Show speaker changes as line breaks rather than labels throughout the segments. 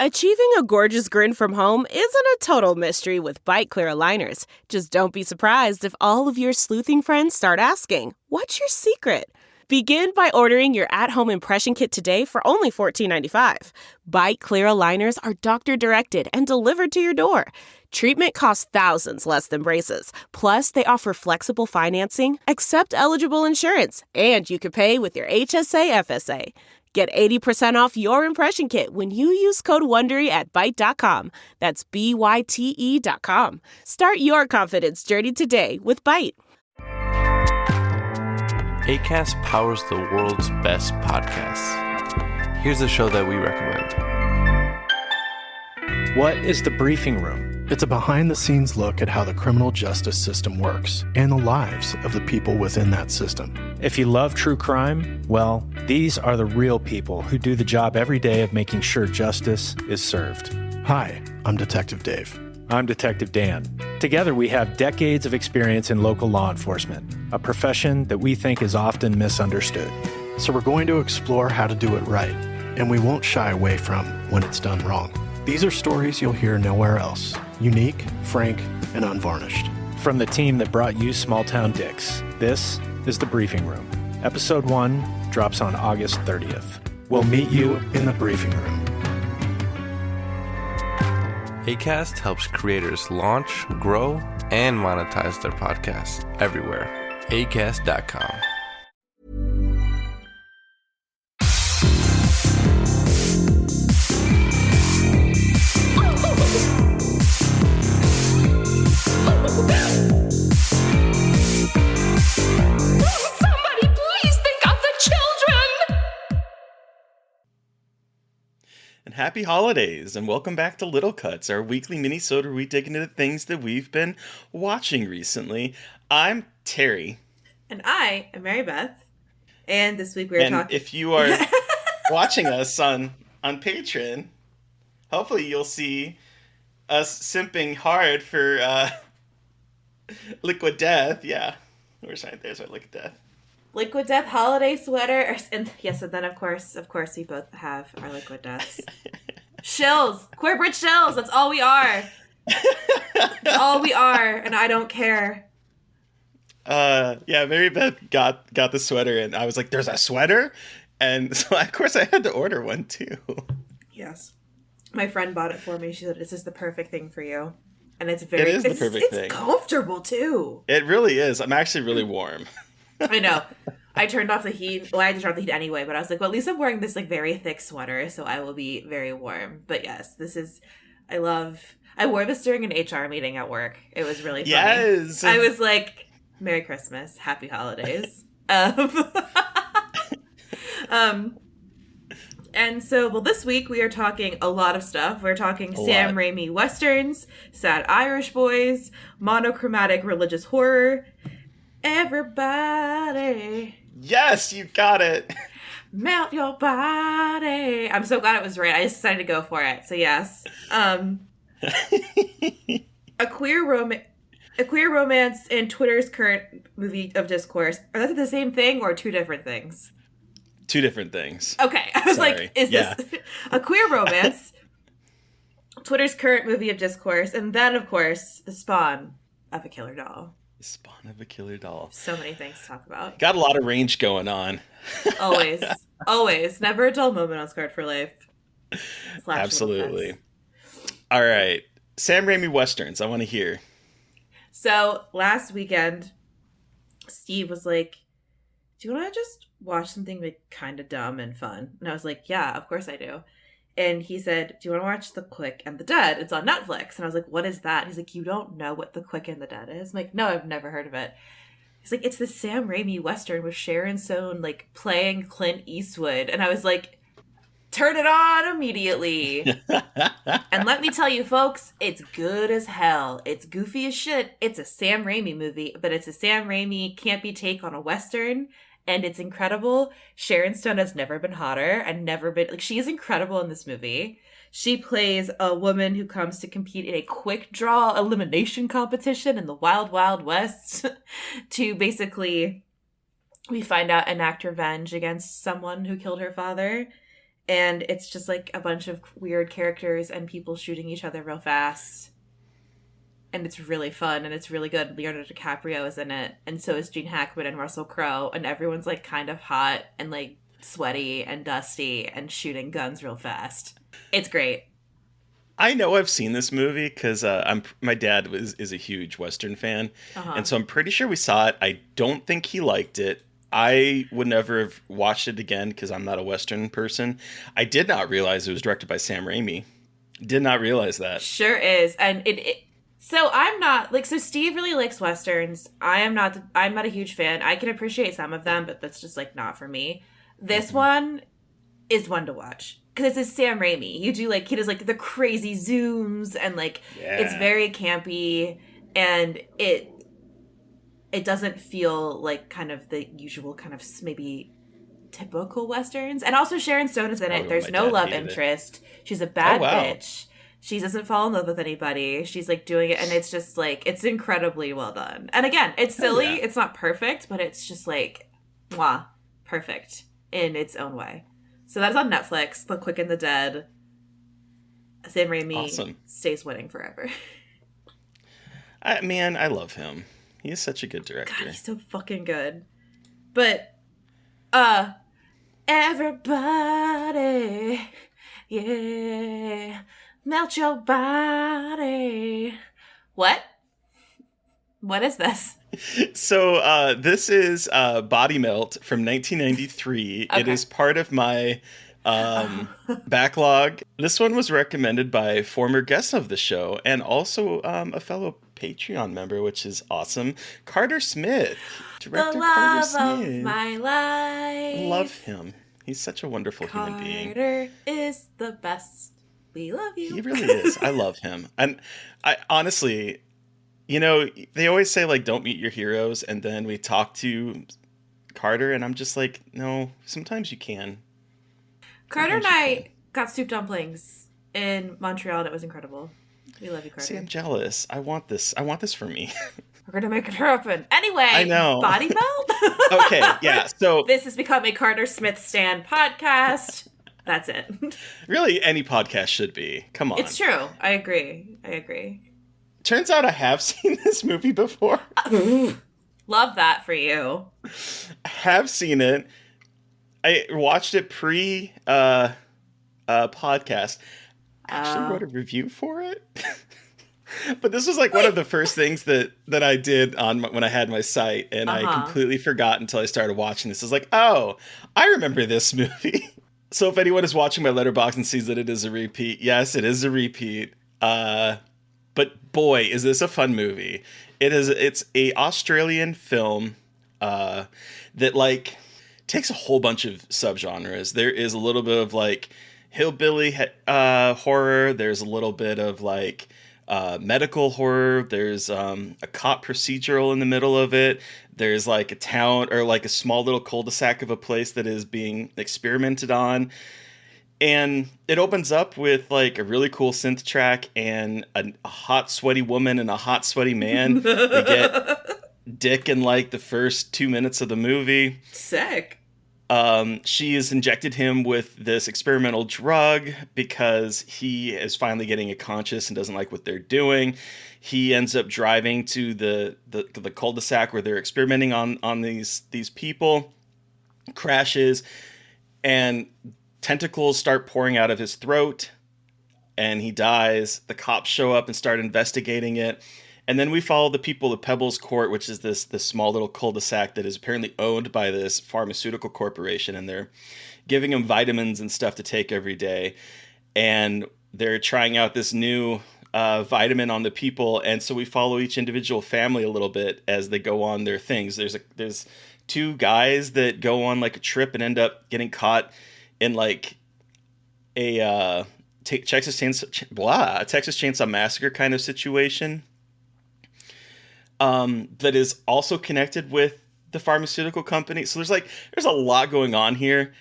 Achieving a gorgeous grin from home isn't a total mystery with Bite Clear aligners. Just don't be surprised if all of your sleuthing friends start asking, "What's your secret?" Begin by ordering your at-home impression kit today for only $14.95. Bite Clear aligners are doctor-directed and delivered to your door. Treatment costs thousands less than braces. Plus, they offer flexible financing, accept eligible insurance, and you can pay with your HSA FSA. Get 80% off your impression kit when you use code WONDERY at Byte.com. That's BYTE.com. Start your confidence journey today with Byte.
Acast powers the world's best podcasts. Here's a show that we recommend.
What is The Briefing Room? It's a behind-the-scenes look at how the criminal justice system works and the lives of the people within that system.
If you love true crime, well, these are the real people who do the job every day of making sure justice is served.
Hi, I'm Detective Dave.
I'm Detective Dan. Together, we have decades of experience in local law enforcement, a profession that we think is often misunderstood.
So we're going to explore how to do it right, and we won't shy away from when it's done wrong. These are stories you'll hear nowhere else. Unique, frank, and unvarnished.
From the team that brought you Small Town Dicks, this is The Briefing Room. Episode 1 drops on August 30th.
We'll meet you in the briefing room.
Acast helps creators launch, grow, and monetize their podcasts everywhere. Acast.com.
Somebody please think of the children!
And happy holidays, and welcome back to Little Cuts, our weekly mini-sode where we dig into the things that we've been watching recently. I'm Terry.
And I am Mary Beth. And this week we're talking...
And if you are watching us on Patreon, hopefully you'll see us simping hard for Liquid Death. Yeah, there's our Liquid Death.
Liquid Death holiday sweater. And yes, and then of course, we both have our Liquid Deaths. Shills. Corporate shills. That's all we are. That's all we are. And I don't care.
Yeah, Mary Beth got the sweater, and I was like, there's a sweater? And so, of course, I had to order one, too.
Yes. My friend bought it for me. She said, this is the perfect thing for you. And it's
the perfect thing.
It's comfortable, too.
It really is. I'm actually really warm.
I know. I turned off the heat. Well, I had to turn off the heat anyway, but I was like, well, at least I'm wearing this, like, very thick sweater, so I will be very warm. But yes, this is... I wore this during an HR meeting at work. It was really funny.
Yes!
I was like... Merry Christmas. Happy holidays. And so, well, this week we are talking a lot of stuff. We're talking Sam Raimi Westerns, sad Irish boys, monochromatic religious horror. Everybody.
Yes, you got it.
Melt your body. I'm so glad it was right. I just decided to go for it. So yes. A queer romance in Twitter's current movie of discourse. Are that the same thing or two different things?
Two different things.
Okay. I was like, is this a queer romance? Twitter's current movie of discourse. And then, of course, the spawn of a killer doll.
The spawn of a killer doll.
So many things to talk about.
Got a lot of range going on.
Always. Never a dull moment on Scarred for Life.
Absolutely. All right. Sam Raimi Westerns. I want to hear.
So last weekend, Steve was like, do you want to just watch something like kind of dumb and fun? And I was like, yeah, of course I do. And he said, do you want to watch The Quick and the Dead? It's on Netflix. And I was like, what is that? He's like, you don't know what The Quick and the Dead is? I'm like, no, I've never heard of it. He's like, it's the Sam Raimi Western with Sharon Stone, like, playing Clint Eastwood. And I was like, turn it on immediately. And let me tell you, folks, it's good as hell. It's goofy as shit. It's a Sam Raimi movie, but it's a Sam Raimi campy take on a Western. And it's incredible. Sharon Stone has never been hotter and never been... Like, she is incredible in this movie. She plays a woman who comes to compete in a quick draw elimination competition in the Wild Wild West to basically, we find out, enact revenge against someone who killed her father. And it's just like a bunch of weird characters and people shooting each other real fast. And it's really fun and it's really good. Leonardo DiCaprio is in it. And so is Gene Hackman and Russell Crowe. And everyone's like kind of hot and like sweaty and dusty and shooting guns real fast. It's great.
I know I've seen this movie because my dad is a huge Western fan. And so I'm pretty sure we saw it. I don't think he liked it. I would never have watched it again because I'm not a Western person. I did not realize it was directed by Sam Raimi. Did not realize that.
Sure is. And so I'm not like, so Steve really likes Westerns. I'm not a huge fan. I can appreciate some of them, but that's just like not for me. This one is one to watch because it's Sam Raimi. You do like, he does like the crazy zooms and like, it's very campy and it doesn't feel like kind of the usual kind of maybe typical Westerns. And also Sharon Stone is in it. There's no love interest. She's a bad bitch. She doesn't fall in love with anybody. She's like doing it. And it's just like, it's incredibly well done. And again, it's silly. It's not perfect, but it's just like, mwah, perfect in its own way. So that's on Netflix. The Quick and the Dead. Sam Raimi stays winning forever.
I love him. He is such a good director.
God, he's so fucking good. But, everybody, yeah, melt your body. What? What is this?
So, this is Body Melt from 1993. Okay. It is part of my backlog. This one was recommended by former guests of the show and also a fellow Patreon member, which is awesome. Carter Smith. Director Carter Smith. The love of my life. I love him. He's such a wonderful human being.
Carter is the best. We love you.
He really is. I love him. And I honestly, you know, they always say like don't meet your heroes, and then we talk to Carter and I'm just like, no, sometimes you can.
Carter and I got soup dumplings in Montreal and it was incredible. We love you, Carter.
See, I'm jealous. I want this for me.
We're gonna make it happen. Anyway,
I know.
Body Melt?
Okay, yeah. So
this has become a Carter Smith Stan podcast. That's it.
Really, any podcast should be. Come on.
It's true. I agree.
Turns out I have seen this movie before.
Love that for you.
I have seen it. I watched it pre podcast. I actually wrote a review for it. But this was like one of the first things that I did when I had my site, and I completely forgot until I started watching this. I was like, oh, I remember this movie. So if anyone is watching my letterbox and sees that it is a repeat, yes, it is a repeat. But boy, is this a fun movie. It's a Australian film that like takes a whole bunch of subgenres. There is a little bit of like hillbilly horror. There's a little bit of like medical horror. There's a cop procedural in the middle of it. There's like a town or like a small little cul-de-sac of a place that is being experimented on. And it opens up with like a really cool synth track and a hot sweaty woman and a hot sweaty man. They get dick in like the first 2 minutes of the movie.
Sick.
She has injected him with this experimental drug because he is finally getting a conscious and doesn't like what they're doing. He ends up driving to the cul-de-sac where they're experimenting on these people, crashes, and tentacles start pouring out of his throat, and he dies. The cops show up and start investigating it. And then we follow the people of Pebbles Court, which is this small little cul-de-sac that is apparently owned by this pharmaceutical corporation, and they're giving him vitamins and stuff to take every day. And they're trying out this new vitamin on the people, and so we follow each individual family a little bit as they go on their things. There's two guys that go on like a trip and end up getting caught in like a Texas Chainsaw Massacre kind of situation. That is also connected with the pharmaceutical company. So there's a lot going on here.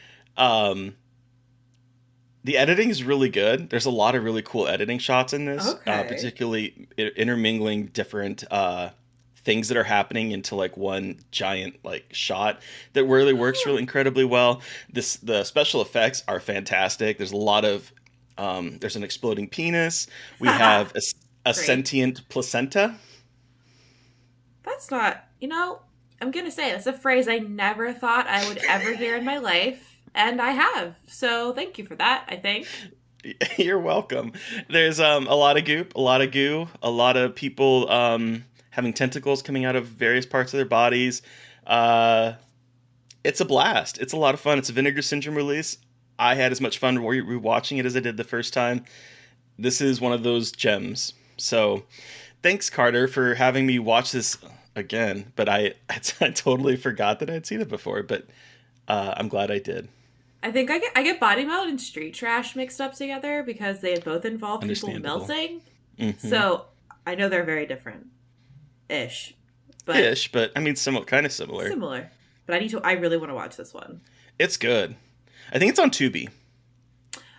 The editing is really good. There's a lot of really cool editing shots in this, particularly intermingling different things that are happening into like one giant like shot that really works really incredibly well. The special effects are fantastic. There's a lot of there's an exploding penis. We have a sentient placenta.
That's not, I'm going to say that's a phrase I never thought I would ever hear in my life. And I have. So thank you for that, I think.
You're welcome. There's a lot of goop, a lot of goo, a lot of people having tentacles coming out of various parts of their bodies. It's a blast. It's a lot of fun. It's a Vinegar Syndrome release. I had as much fun rewatching it as I did the first time. This is one of those gems. So thanks, Carter, for having me watch this again. But I totally forgot that I'd seen it before. But I'm glad I did.
I think I get Body Melt and Street Trash mixed up together because they both involve people melting. Mm-hmm. So I know they're very different-ish.
But I mean, kind of similar.
Similar. But I really want to watch this one.
It's good. I think it's on Tubi.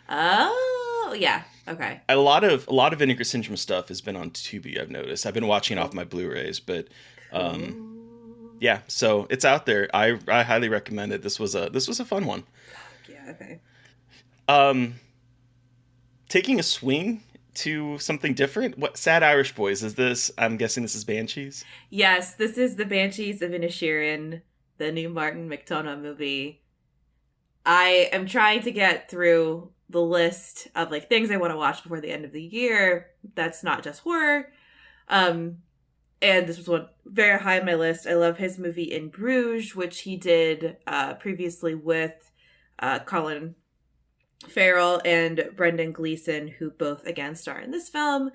Oh, yeah. Okay.
A lot of Vinegar Syndrome stuff has been on Tubi, I've noticed. I've been watching it off my Blu-rays, but yeah, so it's out there. I highly recommend it. This was a fun one.
Yeah, okay.
Taking a swing to something different. What Sad Irish Boys is this? I'm guessing this is Banshees.
Yes, this is the Banshees of INISHERIN, the new Martin McDonagh movie. I am trying to get through the list of like things I want to watch before the end of the year. That's not just horror. And this was one very high on my list. I love his movie In Bruges, which he did previously with Colin Farrell and Brendan Gleeson, who both again star in this film.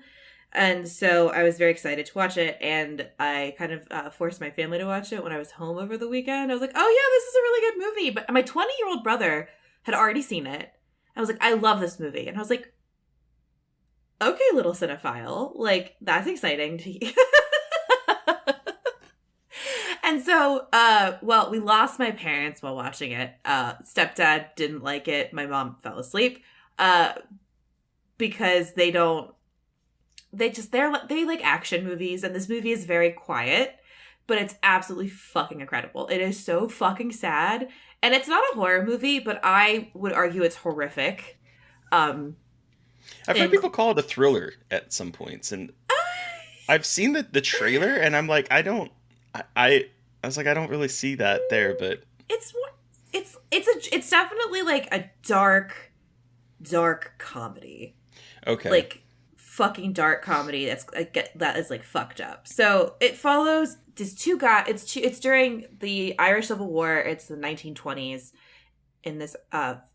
And so I was very excited to watch it, and I kind of forced my family to watch it when I was home over the weekend. I was like, oh yeah, this is a really good movie. But my 20-year-old brother had already seen it. I was like, I love this movie. And I was like, okay, little cinephile. Like, that's exciting to you. And so, we lost my parents while watching it. Stepdad didn't like it. My mom fell asleep because they like action movies, and this movie is very quiet, but it's absolutely fucking incredible. It is so fucking sad, and it's not a horror movie, but I would argue it's horrific.
I've heard people call it a thriller at some points, and I've seen the trailer, and I'm like, I was like, I don't really see that there, but
it's definitely like a dark comedy.
Okay.
Like fucking dark comedy that is like fucked up. So it follows these two guys. It's during the Irish Civil War. It's the 1920s in this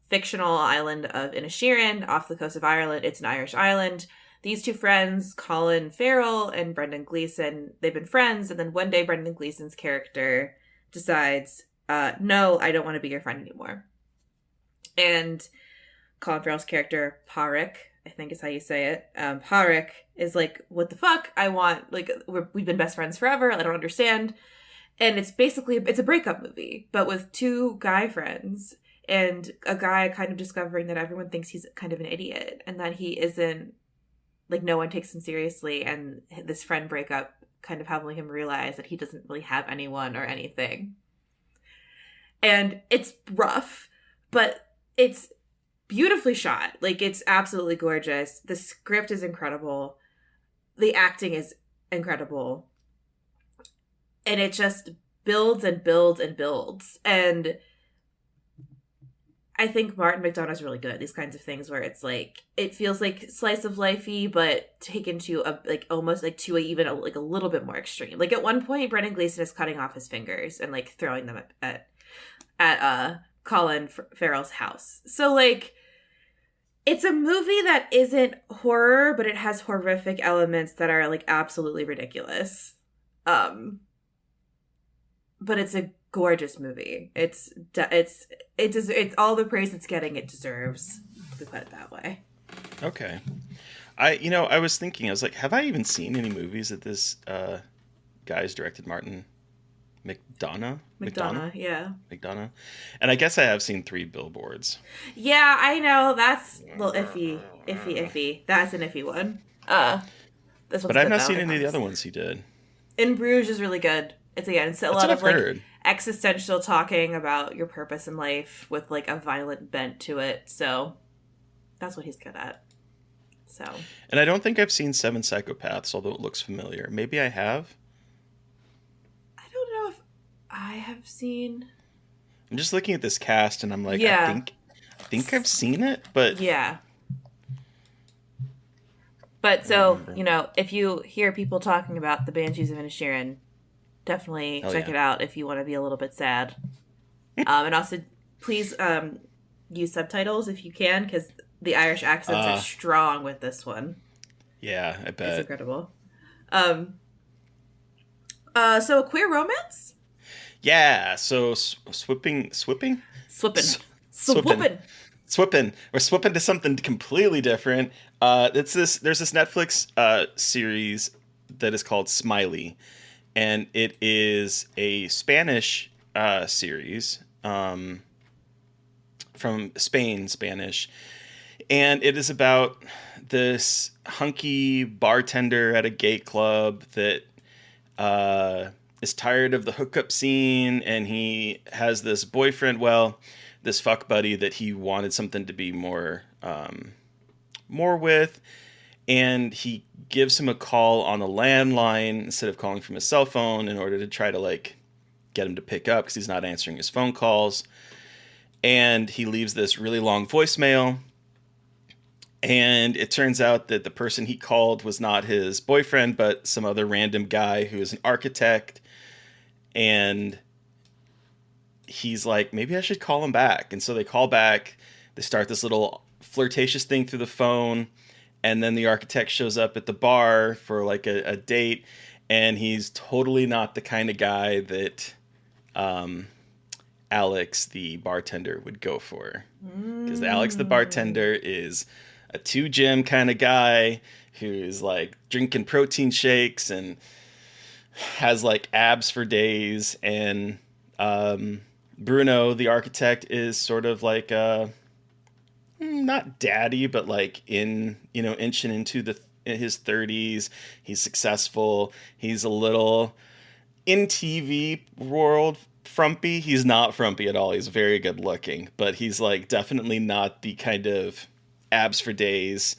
fictional island of Inisherin off the coast of Ireland. It's an Irish island. These two friends, Colin Farrell and Brendan Gleeson, they've been friends, and then one day Brendan Gleeson's character decides, no, I don't want to be your friend anymore. And Colin Farrell's character, Pádraig, I think is how you say it, Pádraig is like, what the fuck? I want, like, we've been best friends forever, I don't understand. And it's a breakup movie, but with two guy friends, and a guy kind of discovering that everyone thinks he's kind of an idiot, and that he isn't, like, no one takes him seriously, and this friend breakup kind of having him realize that he doesn't really have anyone or anything. And it's rough, but it's beautifully shot. Like, it's absolutely gorgeous. The script is incredible. The acting is incredible. And it just builds and builds and builds. And I think Martin McDonagh's really good at these kinds of things where it's like, it feels like slice of lifey, but taken to a, like, almost like to a little bit more extreme. Like, at one point, Brendan Gleeson is cutting off his fingers and like throwing them at Colin Farrell's house. So like, it's a movie that isn't horror, but it has horrific elements that are like absolutely ridiculous. But it's a gorgeous movie. It's all the praise it's getting, it deserves, to put it that way.
Okay. I was thinking, I was like, have I even seen any movies that this guy's directed? Martin McDonough?
Yeah.
McDonough. And I guess I have seen 3 Billboards.
Yeah, I know. That's a little iffy. That's an iffy one.
But I've not seen any of the other ones he did.
In Bruges is really good. It's a lot of like
heard.
existential talking about your purpose in life with like a violent bent to it. So that's what he's good at. So.
And I don't think I've seen Seven Psychopaths, although it looks familiar. Maybe I have.
I don't know if I have seen.
I'm just looking at this cast, and I'm like,
Yeah.
I think I've seen it, but
Yeah. But so, you know, if you hear people talking about the Banshees of Inisherin, definitely check it out if you want to be a little bit sad. And also, please use subtitles if you can, because the Irish accents are strong with this one.
Yeah, I bet.
It's incredible. So a queer romance?
Yeah, so swipping?
Swippin'.
We're swipping to something completely different. There's this Netflix series that is called Smiley, and it is a Spanish series from Spain, Spanish, and it is about this hunky bartender at a gay club that is tired of the hookup scene, and he has this boyfriend, this fuck buddy that he wanted something to be more with, and he gives him a call on a landline instead of calling from his cell phone in order to try to like get him to pick up because he's not answering his phone calls, and he leaves this really long voicemail. And it turns out that the person he called was not his boyfriend, but some other random guy who is an architect. And he's like, maybe I should call him back. And so they call back. They start this little flirtatious thing through the phone. And then the architect shows up at the bar for like a date. And he's totally not the kind of guy that Alex, the bartender, would go for. Because Alex, the bartender, is a 2-gym kind of guy who is like drinking protein shakes and has like abs for days. And Bruno, the architect, is sort of like not daddy, but like inching into his 30s. He's successful. He's a little in TV world frumpy. He's not frumpy at all. He's very good looking, but he's like definitely not the kind of abs for days,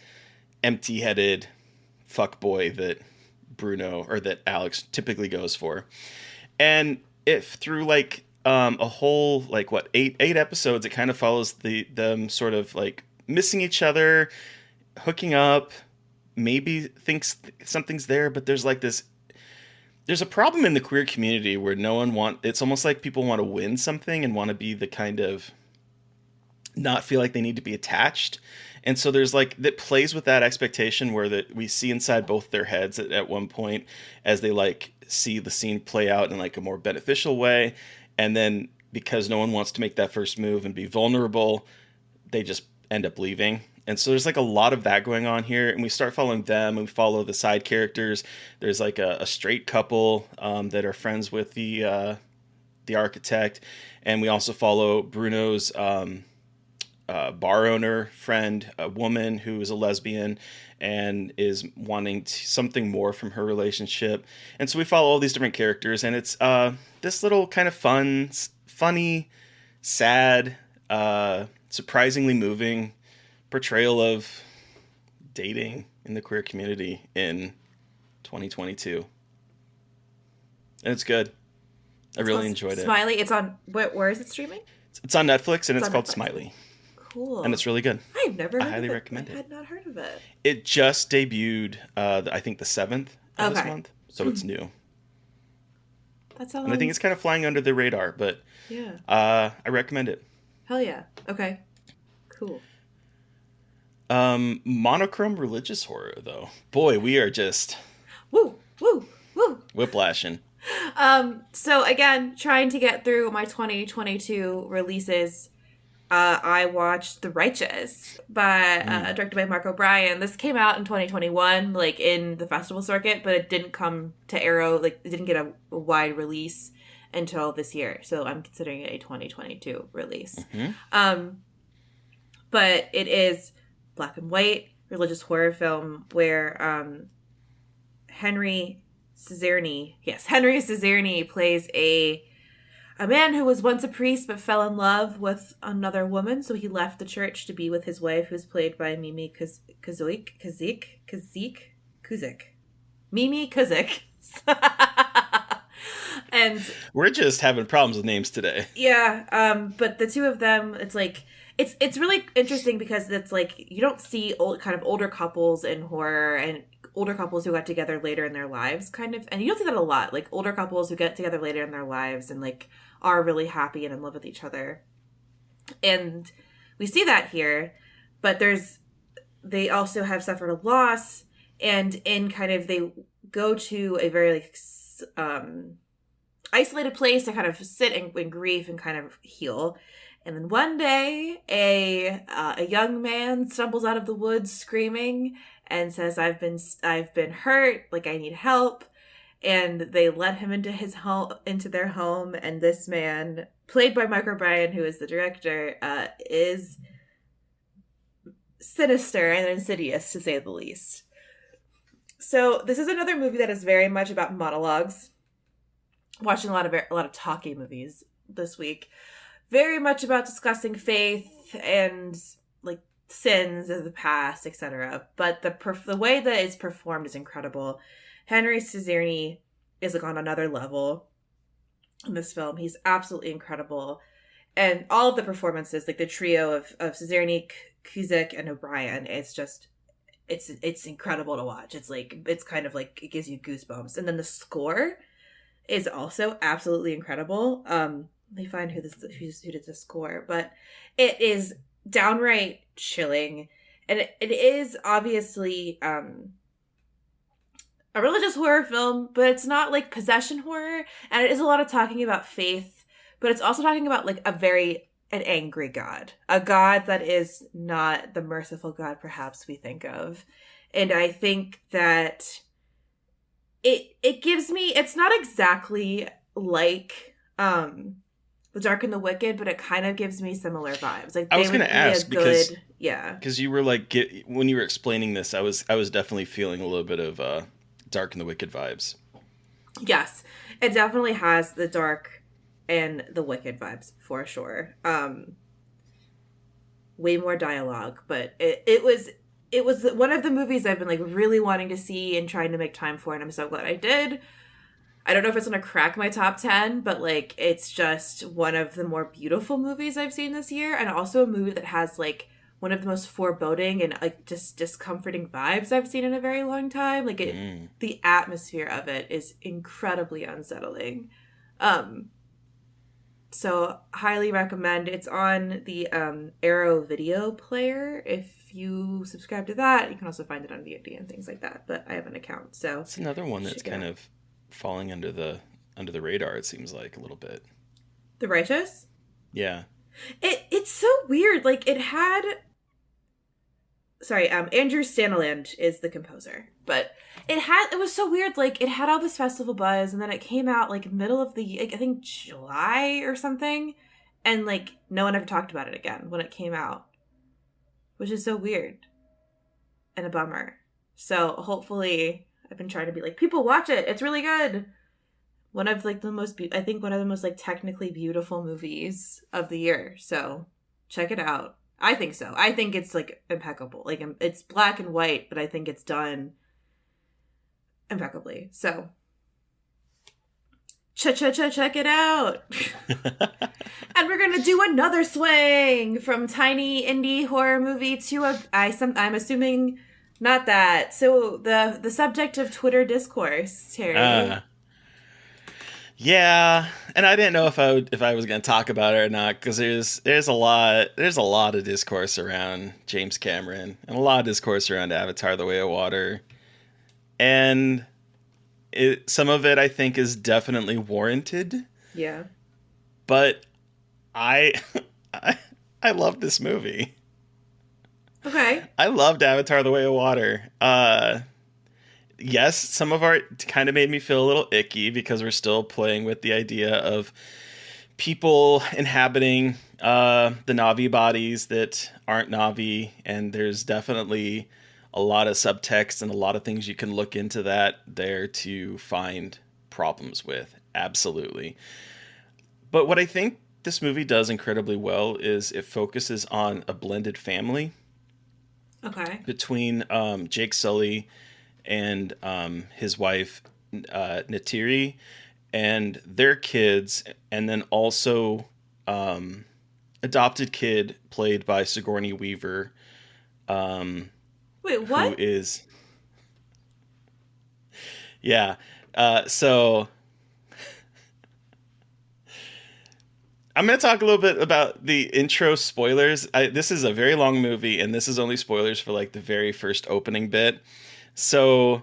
empty-headed fuckboy that Bruno or that Alex typically goes for. And if through like a whole like eight episodes, it kind of follows them sort of like missing each other, hooking up, maybe thinks something's there, but there's a problem in the queer community where it's almost like people want to win something and want to be the kind of not feel like they need to be attached. And so there's like that plays with that expectation where that we see inside both their heads at one point as they like see the scene play out in like a more beneficial way. And then because no one wants to make that first move and be vulnerable, they just end up leaving. And so there's like a lot of that going on here, and we start following them, and we follow the side characters. There's like a straight couple that are friends with the architect, and we also follow Bruno's bar owner friend, a woman who is a lesbian and is wanting something more from her relationship. And so we follow all these different characters, and it's this little kind of funny, sad, surprisingly moving portrayal of dating in the queer community in 2022. And it's good. I really enjoyed it.
Smiley, it's on, where is it streaming?
It's on Netflix, and it's called Smiley.
Cool.
And it's really good.
I've never heard of it.
I highly recommend it.
I had not heard of it.
It just debuted, I think, the 7th of this month. So it's new.
That sounds.
And I think it's kind of flying under the radar, but
yeah.
I recommend it.
Hell yeah. Okay. Cool.
Monochrome religious horror, though. Boy, we are just
woo.
whiplashing.
So again, trying to get through my 2022 releases. I watched The Righteous directed by Mark O'Brien. This came out in 2021, like in the festival circuit, but it didn't come to Arrow. Like it didn't get a wide release until this year. So I'm considering it a 2022 release. Mm-hmm. But it is black and white religious horror film where Henry Henry Caesarni plays a man who was once a priest but fell in love with another woman, so he left the church to be with his wife, who's played by Mimi Kuzik. Mimi Kuzik. And
we're just having problems with names today.
Yeah, but the two of them, it's like it's really interesting because it's like you don't see older couples in horror and older couples who got together later in their lives, kind of, and you don't see that a lot. Like older couples who get together later in their lives and like are really happy and in love with each other, and we see that here. But they also have suffered a loss, and they go to a very like isolated place to kind of sit in grief and kind of heal. And then one day, a young man stumbles out of the woods screaming and says, "I've been hurt. Like I need help." And they let him into their home. And this man, played by Mike O'Brien, who is the director, is sinister and insidious, to say the least. So this is another movie that is very much about monologues. Watching a lot of talking movies this week. Very much about discussing faith and like sins of the past, etc. But the way that it's performed is incredible. Henry Caesarni is like on another level in this film. He's absolutely incredible, and all of the performances, like the trio of Caesarni, Kuzik, and O'Brien, it's incredible to watch. It's kind of like it gives you goosebumps, and then the score is also absolutely incredible. Let me find who did the score, but it is downright chilling, and it is obviously a religious horror film, but it's not like possession horror, and it is a lot of talking about faith, but it's also talking about like an angry God, a God that is not the merciful God perhaps we think of, and I think that it gives me, it's not exactly like The Dark and the Wicked, but it kind of gives me similar vibes. Like
I was going to ask because you were like when you were explaining this, I was definitely feeling a little bit of Dark and the Wicked vibes. Yes,
it definitely has the Dark and the Wicked vibes for sure. Way more dialogue, but it was one of the movies I've been like really wanting to see and trying to make time for, and I'm so glad I did. I don't know if it's going to crack my top 10, but like it's just one of the more beautiful movies I've seen this year, and also a movie that has like one of the most foreboding and like just discomforting vibes I've seen in a very long time. Like the atmosphere of it is incredibly unsettling. So highly recommend. It's on the Arrow video player. If you subscribe to that, you can also find it on VOD and things like that. But I have an account, so
it's another one that's kind of falling under the radar. It seems like a little bit.
The Righteous?
Yeah.
It's so weird. Like it had. Sorry, Andrew Staniland is the composer, but it was so weird. Like it had all this festival buzz, and then it came out like middle of the, like, I think July or something, and like no one ever talked about it again when it came out, which is so weird and a bummer. So hopefully, I've been trying to be like, people watch it. It's really good. One of like the most, I think one of the most like technically beautiful movies of the year. So check it out. I think so. I think it's like impeccable. Like it's black and white, but I think it's done impeccably. So check it out. And we're gonna do another swing from tiny indie horror movie to I'm assuming not that. So the subject of Twitter discourse, Terry.
Yeah, and I didn't know if I was going to talk about it or not, because there's a lot of discourse around James Cameron and a lot of discourse around Avatar: The Way of Water, and some of it I think is definitely warranted.
Yeah,
but I love this movie.
Okay,
I loved Avatar: The Way of Water. Yes, some of art kind of made me feel a little icky because we're still playing with the idea of people inhabiting the Na'vi bodies that aren't Na'vi, and there's definitely a lot of subtext and a lot of things you can look into that there to find problems with. Absolutely. But what I think this movie does incredibly well is it focuses on a blended family.
Okay.
Between Jake Sully and his wife Natiri and their kids, and then also adopted kid played by Sigourney Weaver.
Wait, what?
Who is? Yeah. So I'm going to talk a little bit about the intro spoilers. This is a very long movie, and this is only spoilers for like the very first opening bit. So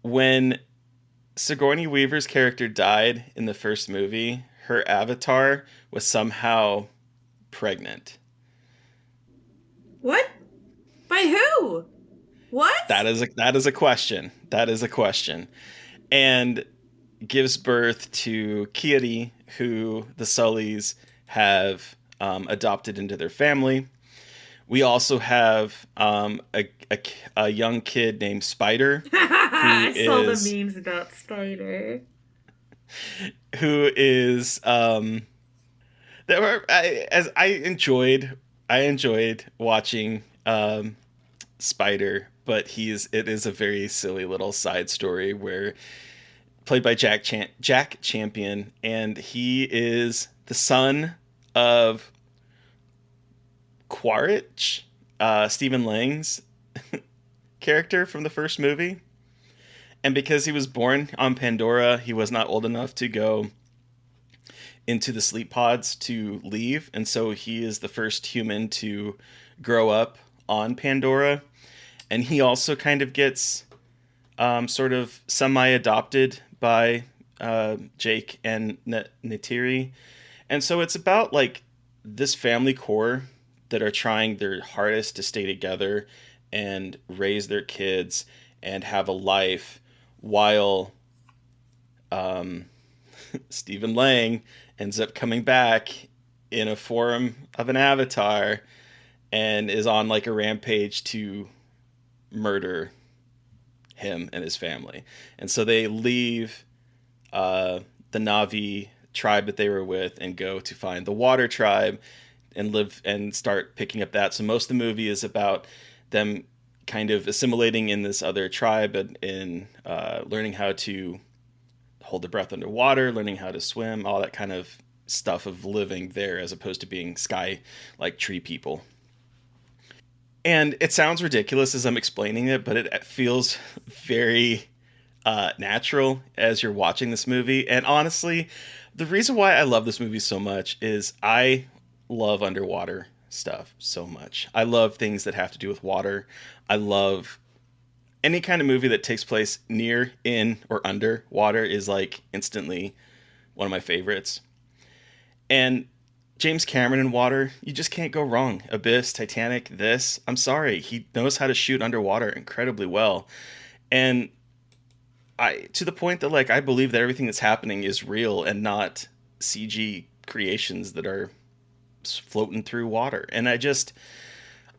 when Sigourney Weaver's character died in the first movie, her avatar was somehow pregnant.
What? By who? What?
That is a question. That is a question. And gives birth to Kiri, who the Sullys have adopted into their family. We also have a young kid named Spider.
I saw the memes about Spider.
Who is I enjoyed watching Spider, but it is a very silly little side story where played by Jack Champion, and he is the son of Quaritch, Stephen Lang's character from the first movie. And because he was born on Pandora, he was not old enough to go into the sleep pods to leave, and so he is the first human to grow up on Pandora. And he also kind of gets sort of semi-adopted by Jake and Natiri. And so it's about like this family core that are trying their hardest to stay together and raise their kids and have a life while Stephen Lang ends up coming back in a form of an avatar and is on like a rampage to murder him and his family. And so they leave the Na'vi tribe that they were with and go to find the Water tribe and live and start picking up that. So most of the movie is about them kind of assimilating in this other tribe and learning how to hold their breath underwater, learning how to swim, all that kind of stuff of living there as opposed to being sky like tree people. And it sounds ridiculous as I'm explaining it, but it feels very natural as you're watching this movie. And honestly, the reason why I love this movie so much is I love underwater stuff so much. I love things that have to do with water. I love any kind of movie that takes place near, in, or under water is like instantly one of my favorites. And James Cameron in water, you just can't go wrong. Abyss, Titanic, this. I'm sorry. He knows how to shoot underwater incredibly well. And to the point that like I believe that everything that's happening is real and not CG creations that are floating through water. And I don't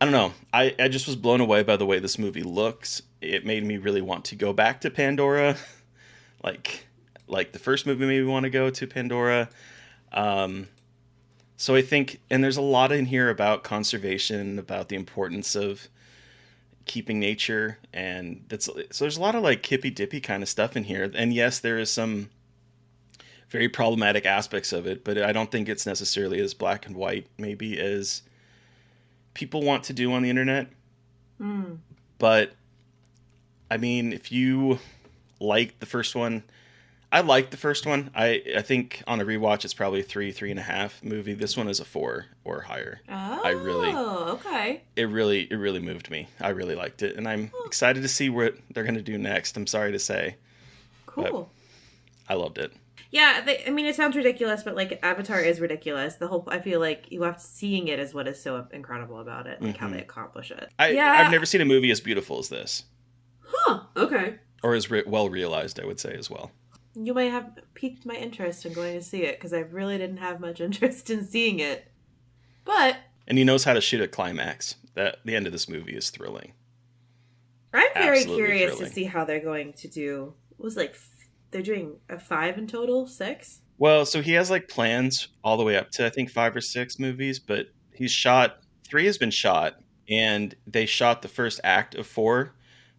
know. I just was blown away by the way this movie looks. It made me really want to go back to Pandora. like the first movie made me want to go to Pandora. So I think, and there's a lot in here about conservation, about the importance of keeping nature, and so there's a lot of like hippy dippy kind of stuff in here. And yes, there is some very problematic aspects of it, but I don't think it's necessarily as black and white maybe as people want to do on the internet. But I mean, if you like the first one, I liked the first one. I think on a rewatch it's probably 3.5 movie. This one is a 4 or higher.
Oh, okay.
It really moved me. I really liked it, and I'm excited to see what they're gonna do next. I'm sorry to say.
Cool.
I loved it.
Yeah, it sounds ridiculous, but like Avatar is ridiculous. I feel like seeing it is what is so incredible about it, like how they accomplish it.
I've never seen a movie as beautiful as this.
Huh. Okay.
Or as well realized, I would say as well.
You might have piqued my interest in going to see it, because I really didn't have much interest in seeing it. But...
And he knows how to shoot a climax. The end of this movie is thrilling.
very
absolutely
curious
thrilling.
to see how they're going to do. It was like they're doing a 5 in total, 6.
Well, so he has like plans all the way up to I think 5 or 6 movies, but he's shot 3 has been shot, and they shot the first act of 4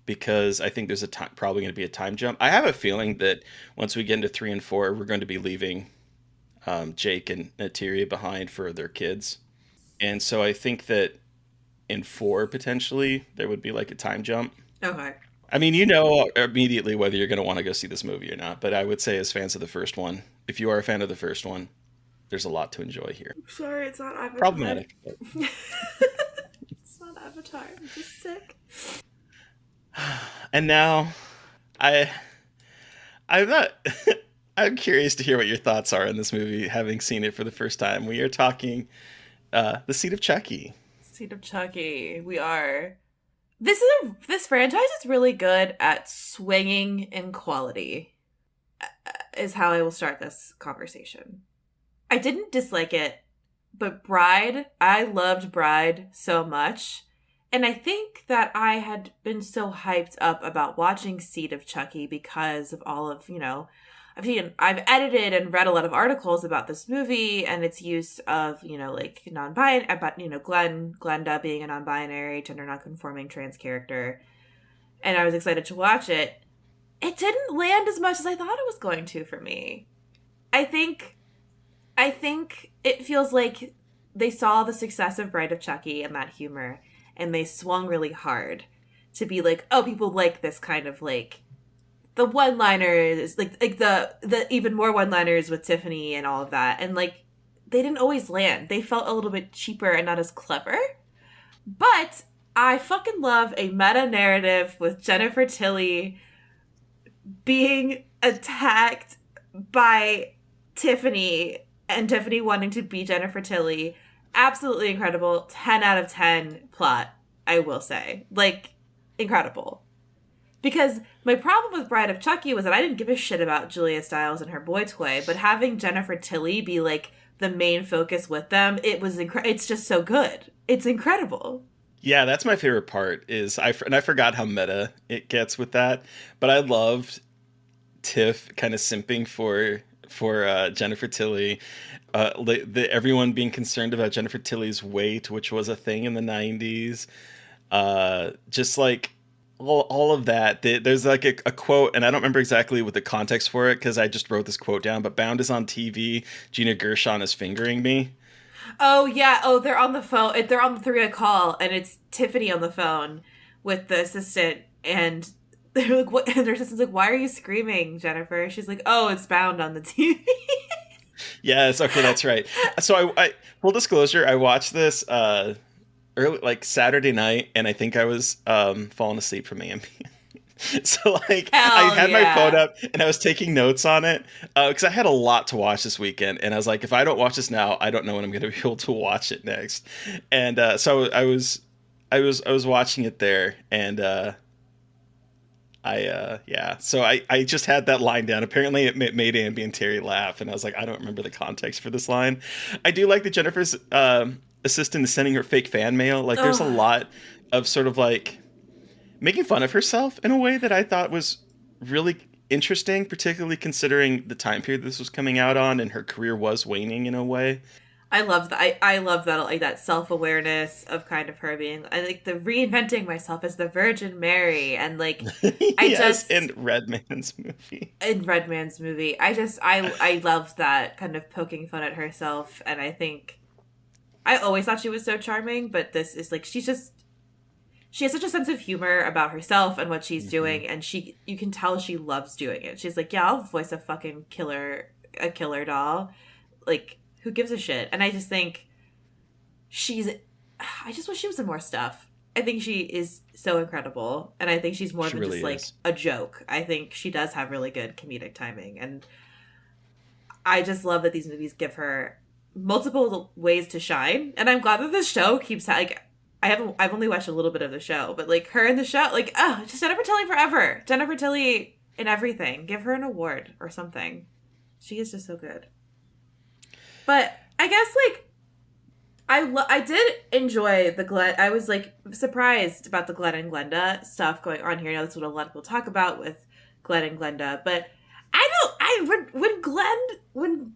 because I think there's probably going to be a time jump. I have a feeling that once we get into 3 and 4, we're going to be leaving Jake and Natalia behind for their kids, and so I think that in 4 potentially there would be like a time jump.
Okay.
I mean, you know immediately whether you're going to want to go see this movie or not, but I would say as fans of the first one, if you are a fan of the first one, there's a lot to enjoy here.
Sorry, it's not Avatar.
Problematic. But...
It's not Avatar. I'm just sick.
And now, I'm not. I'm curious to hear what your thoughts are on this movie, having seen it for the first time. We are talking The Seed of Chucky.
Seed of Chucky. We are. This franchise is really good at swinging in quality. Is how I will start this conversation. I didn't dislike it, but I loved Bride so much. And I think that I had been so hyped up about watching Seed of Chucky because of all of, I've edited and read a lot of articles about this movie and its use of, like non-binary, about, Glenda being a non-binary, gender non-conforming trans character. And I was excited to watch it. It didn't land as much as I thought it was going to for me. I think it feels like they saw the success of Bride of Chucky and that humor, and they swung really hard to be like, oh, people like this kind of like the one-liners, like the even more one-liners with Tiffany and all of that. And like they didn't always land. They felt a little bit cheaper and not as clever. But I fucking love a meta-narrative with Jennifer Tilly being attacked by Tiffany and Tiffany wanting to be Jennifer Tilly. Absolutely incredible. 10 out of 10 plot, I will say. Like, incredible. Because my problem with Bride of Chucky was that I didn't give a shit about Julia Stiles and her boy toy, but having Jennifer Tilly be like the main focus with them, it's just so good. It's incredible.
Yeah, that's my favorite part is I forgot how meta it gets with that, but I loved Tiff kind of simping for Jennifer Tilly, everyone being concerned about Jennifer Tilly's weight, which was a thing in the 90s. Just like all of that. There's like a quote, and I don't remember exactly what the context for it because I just wrote this quote down, but Bound is on TV. Gina Gershon is fingering me.
Oh, yeah. Oh, they're on the phone. They're on the 3 call, and it's Tiffany on the phone with the assistant, and they're like, "What?" And their assistant's like, "Why are you screaming, Jennifer?" She's like, "Oh, it's Bound on the TV."
Yes, okay, that's right. So I full disclosure, I watched this early, like Saturday night, and I think I was falling asleep from Ambien. So like I had my phone up and I was taking notes on it because I had a lot to watch this weekend, and I was like, if I don't watch this now, I don't know when I'm going to be able to watch it next. And so I was watching it there, and so I just had that line down. Apparently it made Ambi and Terry laugh, and I was like, I don't remember the context for this line. I do like that Jennifer's assistant is sending her fake fan mail. Like there's a lot of sort of like making fun of herself in a way that I thought was really interesting, particularly considering the time period this was coming out on, and her career was waning in a way.
I love that. I love that, like that self-awareness of kind of her being, I like the reinventing myself as the Virgin Mary, and like
yes, in Redman's movie.
I love that kind of poking fun at herself, and I think I always thought she was so charming, but this is like she has such a sense of humor about herself and what she's doing, and you can tell she loves doing it. She's like, yeah, I'll voice a fucking killer doll. Like, who gives a shit? And I just think I just wish she was in more stuff. I think she is so incredible, and I think she's more than really just like a joke. I think she does have really good comedic timing, and I just love that these movies give her multiple ways to shine. And I'm glad that this show keeps like I've only watched a little bit of the show, but like her in the show, like just Jennifer Tilly forever. Jennifer Tilly in everything. Give her an award or something. She is just so good. But I guess like I did enjoy the Glenn. I was like surprised about the Glenn and Glenda stuff going on here. I know that's what a lot of people talk about with Glenn and Glenda, but when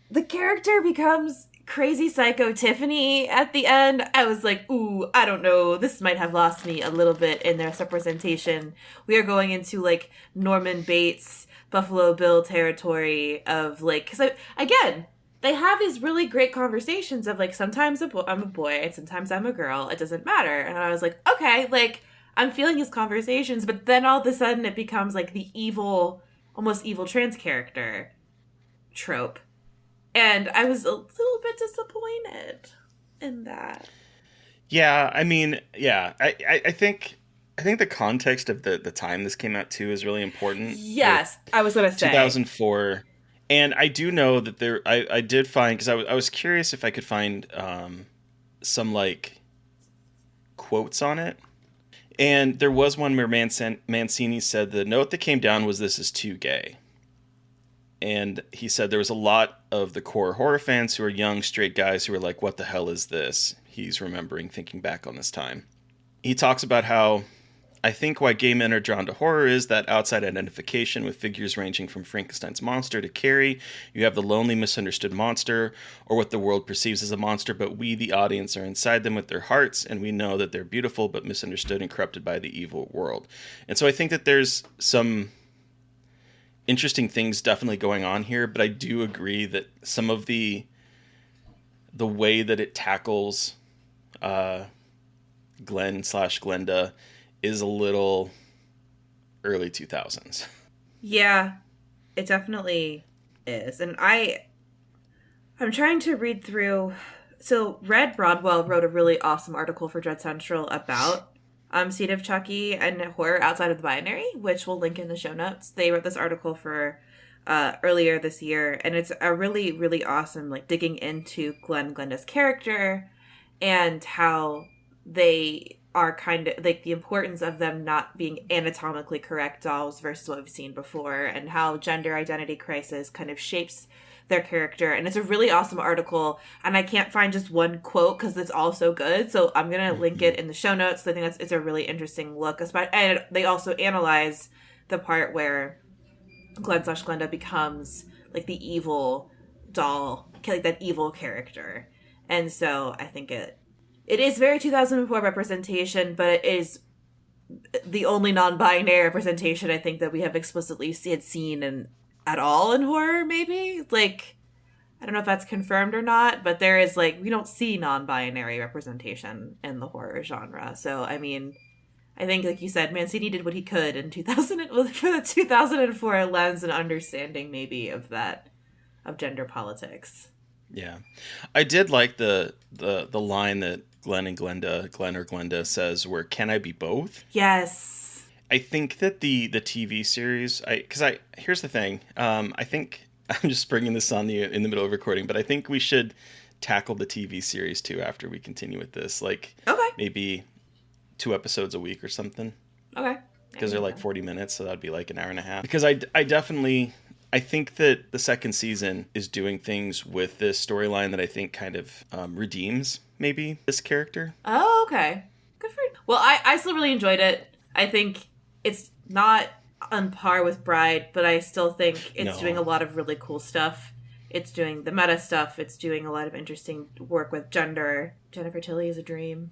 the character becomes crazy psycho Tiffany at the end, I was like, ooh, I don't know. This might have lost me a little bit in their representation. We are going into like Norman Bates, Buffalo Bill territory of like, because again, they have these really great conversations of like, sometimes I'm a boy and sometimes I'm a girl. It doesn't matter. And I was like, okay, like I'm feeling these conversations, but then all of a sudden it becomes like the evil, almost evil trans character trope. And I was a little bit disappointed in that.
Yeah, I mean, yeah, I think the context of the time this came out too is really important.
Yes, I was going to say
2004. And I do know that I did find, because I was curious if I could find some like quotes on it. And there was one where Mancini said the note that came down was, "This is too gay." And he said there was a lot of the core horror fans who are young, straight guys who were like, what the hell is this? He's remembering thinking back on this time. He talks about how, I think why gay men are drawn to horror is that outside identification with figures ranging from Frankenstein's monster to Carrie, you have the lonely, misunderstood monster, or what the world perceives as a monster, but we, the audience, are inside them with their hearts, and we know that they're beautiful, but misunderstood and corrupted by the evil world. And so I think that there's some interesting things definitely going on here, but I do agree that some of the way that it tackles Glenn/Glenda is a little early 2000s.
Yeah, it definitely is. And I'm trying to read through. So Red Broadwell wrote a really awesome article for Dread Central about Seed of Chucky and horror outside of the binary, which we'll link in the show notes. They wrote this article for earlier this year, and it's a really, really awesome, like digging into Glenda's character and how they are kind of like the importance of them not being anatomically correct dolls versus what we've seen before, and how gender identity crisis kind of shapes their character. And it's a really awesome article, and I can't find just one quote because it's all so good, so I'm gonna link it in the show notes. I think it's a really interesting look, and they also analyze the part where Glenn/Glenda becomes like the evil doll, like that evil character. And so I think it is very 2004 representation, but it is the only non-binary representation I think that we have explicitly seen at all in horror, maybe. Like, I don't know if that's confirmed or not, but there is, like, we don't see non-binary representation in the horror genre. So, I mean, I think, like you said, Mancini did what he could in 2000 for the 2004 lens and understanding, maybe, of gender politics.
Yeah. I did like the line that Glenn or Glenda says, where, "Can I be both?"
Yes.
I think that the TV series, here's the thing. I think I'm just bringing this on in the middle of recording, but I think we should tackle the TV series too after we continue with this. Like,
okay,
maybe 2 episodes a week or something.
Okay.
Because they're like 40 minutes, so that'd be like an hour and a half. Because I think that the second season is doing things with this storyline that I think kind of redeems maybe this character.
Oh, okay. Good for you. Well, I still really enjoyed it. I think it's not on par with Bride, but I still think it's doing a lot of really cool stuff. It's doing the meta stuff. It's doing a lot of interesting work with gender. Jennifer Tilly is a dream.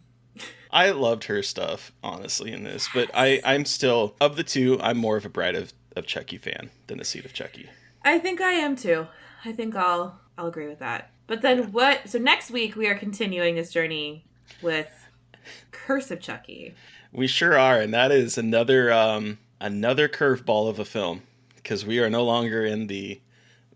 I loved her stuff, honestly, in this. But I'm still, of the two, I'm more of a Bride of Chucky fan than a Seed of Chucky.
I think I am too. I think I'll agree with that. But then so next week we are continuing this journey with Curse of Chucky.
We sure are, and that is another curveball of a film, because we are no longer in the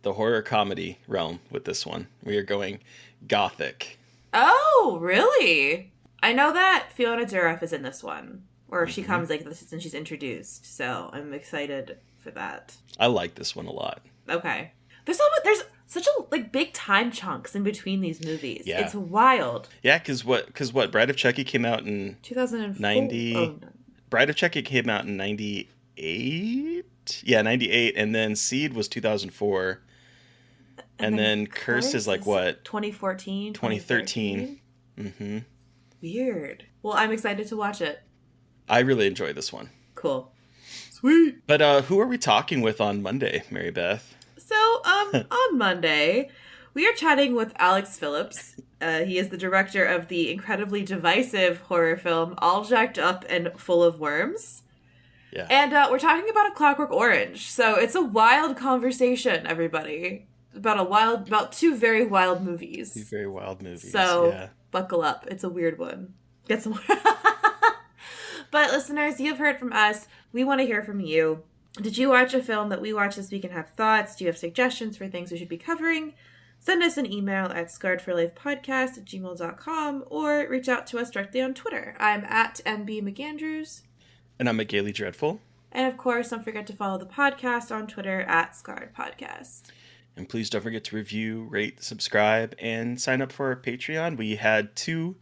horror comedy realm with this one. We are going gothic.
Oh, really? I know that Fiona Dourif is in this one, or she comes like this and she's introduced. So I'm excited for that.
I like this one a lot.
Okay, there's such a like big time chunks in between these movies.
Yeah.
It's wild.
Yeah, because what Bride of Chucky came out in
2004.
90.
Oh, no.
Bride of Chucky came out in 98. Yeah, 98, and then Seed was 2004, and then Curse is like what?
2014,
2013. Mm-hmm.
Weird. Well, I'm excited to watch it.
I really enjoy this one.
Cool.
Sweet. But who are we talking with on Monday, Mary Beth?
So, on Monday, we are chatting with Alex Phillips. He is the director of the incredibly divisive horror film All Jacked Up and Full of Worms.
Yeah.
And we're talking about A Clockwork Orange. So it's a wild conversation, everybody. About two very wild movies.
Two very wild movies.
So buckle up. It's a weird one. Get some. But listeners, you've heard from us. We want to hear from you. Did you watch a film that we watched this week and have thoughts? Do you have suggestions for things we should be covering? Send us an email at scarredforlifepodcast@gmail.com or reach out to us directly on Twitter. I'm at MB McAndrews.
And I'm Gaily Dreadful.
And of course, don't forget to follow the podcast on Twitter at Scarred Podcast.
And please don't forget to review, rate, subscribe, and sign up for our Patreon. We had 2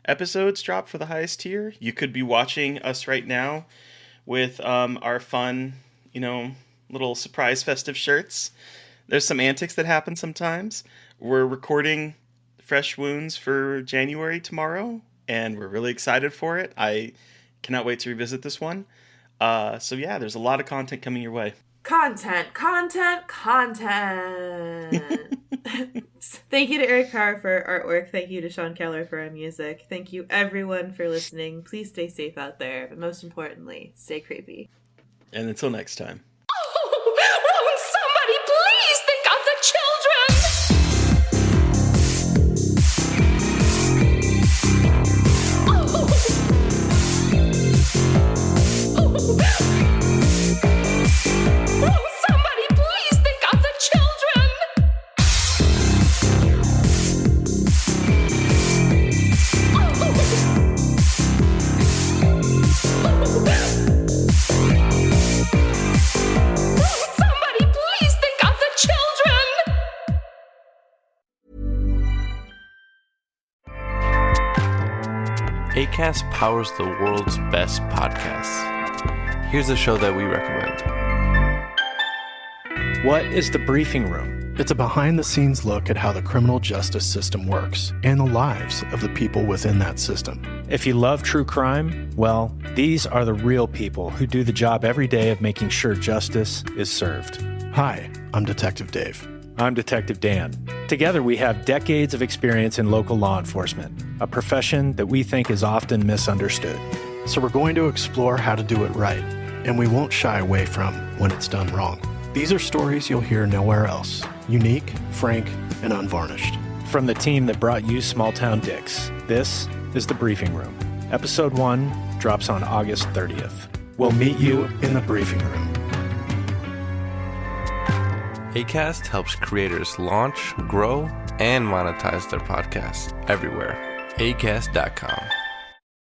episodes drop for the highest tier. You could be watching us right now with our fun, little surprise festive shirts. There's some antics that happen sometimes. We're recording Fresh Wounds for January tomorrow, and we're really excited for it. I cannot wait to revisit this one. So yeah, there's a lot of content coming your way.
Content. Thank you to Eric Carr for artwork. Thank you to Sean Keller for our music. Thank you everyone for listening. Please stay safe out there, but most importantly, stay creepy.
And until next time.
Oh, won't somebody please think of the children? Won't somebody please think of the children? Somebody please think of the children!
Acast powers the world's best podcasts. Here's a show that we recommend.
What is The Briefing Room?
It's a behind-the-scenes look at how the criminal justice system works and the lives of the people within that system.
If you love true crime, well, these are the real people who do the job every day of making sure justice is served.
Hi, I'm Detective Dave.
I'm Detective Dan. Together we have decades of experience in local law enforcement, a profession that we think is often misunderstood.
So we're going to explore how to do it right, and we won't shy away from when it's done wrong. These are stories you'll hear nowhere else. Unique, frank, and unvarnished.
From the team that brought you Small Town Dicks, this is The Briefing Room. Episode 1 drops on August 30th. We'll meet you in the briefing room.
Acast helps creators launch, grow, and monetize their podcasts everywhere. Acast.com.